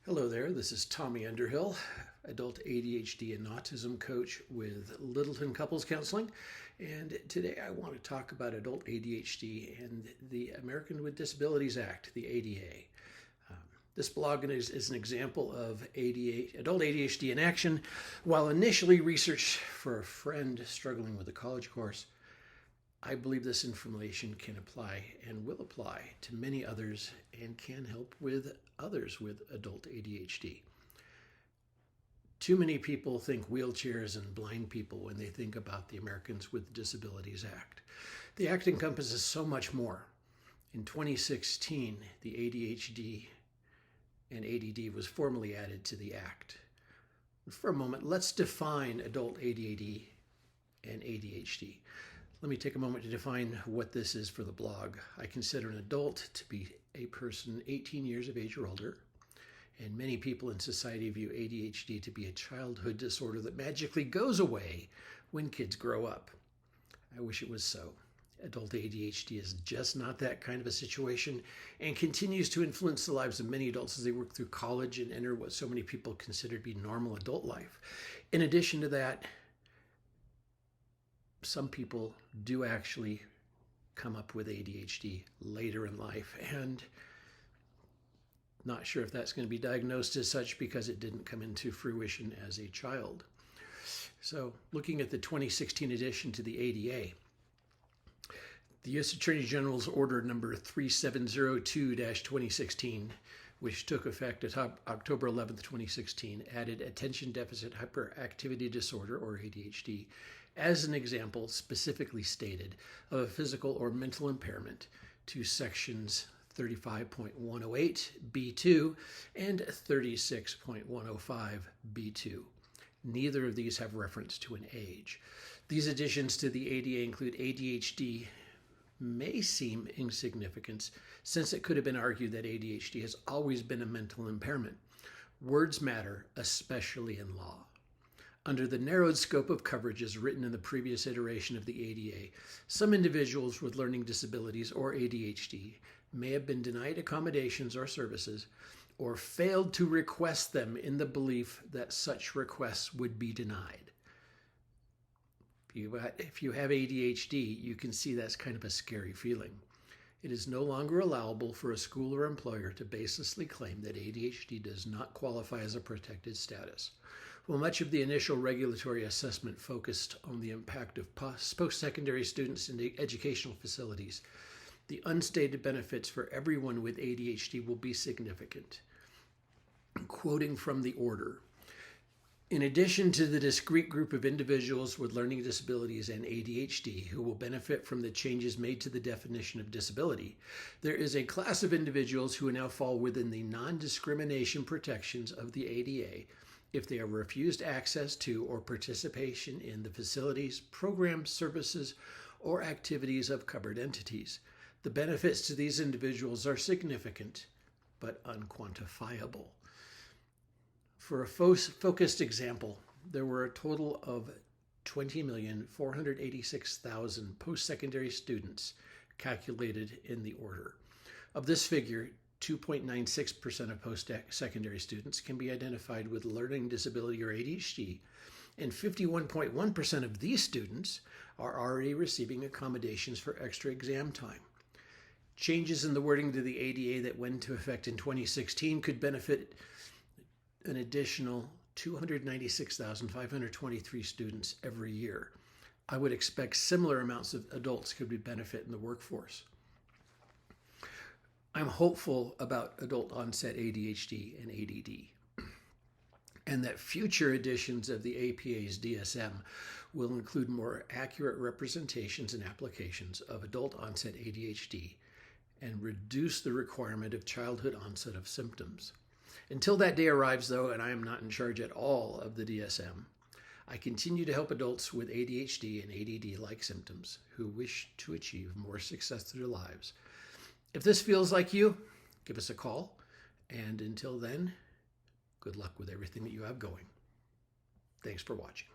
Hello there, this is Tommy Underhill, adult ADHD and autism coach with Littleton Couples Counseling. And today I want to talk about adult ADHD and the American with Disabilities Act, the ADA. This blog is an example of adult ADHD in action. While initially researched for a friend struggling with a college course, I believe this information can apply and will apply to many others and can help with others with adult ADHD. Too many people think wheelchairs and blind people when they think about the Americans with Disabilities Act. The Act encompasses so much more. In 2016, the ADHD and ADD was formally added to the Act. For a moment, let's define adult ADD and ADHD. Let me take a moment to define what this is for the blog. I consider an adult to be a person 18 years of age or older, and many people in society view ADHD to be a childhood disorder that magically goes away when kids grow up. I wish it was so. Adult ADHD is just not that kind of a situation and continues to influence the lives of many adults as they work through college and enter what so many people consider to be normal adult life. In addition to that, some people do actually come up with ADHD later in life, and not sure if that's going to be diagnosed as such because it didn't come into fruition as a child. So looking at the 2016 addition to the ADA, the U.S. Attorney General's order number 3702-2016, which took effect at October 11th, 2016, added attention deficit hyperactivity disorder, or ADHD, as an example specifically stated of a physical or mental impairment to sections 35.108b2 and 36.105b2. Neither of these have reference to an age. These additions to the ADA include ADHD may seem insignificant, since it could have been argued that ADHD has always been a mental impairment. Words matter, especially in law. Under the narrowed scope of coverage as written in the previous iteration of the ADA, some individuals with learning disabilities or ADHD may have been denied accommodations or services or failed to request them in the belief that such requests would be denied. If you have ADHD, you can see that's kind of a scary feeling. It is no longer allowable for a school or employer to baselessly claim that ADHD does not qualify as a protected status. While much of the initial regulatory assessment focused on the impact of post-secondary students in the educational facilities, the unstated benefits for everyone with ADHD will be significant. Quoting from the order, in addition to the discrete group of individuals with learning disabilities and ADHD who will benefit from the changes made to the definition of disability, there is a class of individuals who now fall within the non-discrimination protections of the ADA if they are refused access to or participation in the facilities, programs, services, or activities of covered entities. The benefits to these individuals are significant but unquantifiable. For a focused example, there were a total of 20,486,000 post-secondary students calculated in the order. Of this figure, 2.96% of post-secondary students can be identified with learning disability or ADHD, and 51.1% of these students are already receiving accommodations for extra exam time. Changes in the wording to the ADA that went into effect in 2016 could benefit an additional 296,523 students every year. I would expect similar amounts of adults could be benefit in the workforce. I'm hopeful about adult onset ADHD and ADD, and that future editions of the APA's DSM will include more accurate representations and applications of adult onset ADHD and reduce the requirement of childhood onset of symptoms. Until that day arrives, though, and I am not in charge at all of the DSM, I continue to help adults with ADHD and ADD-like symptoms who wish to achieve more success in their lives. If this feels like you, give us a call. And until then, good luck with everything that you have going. Thanks for watching.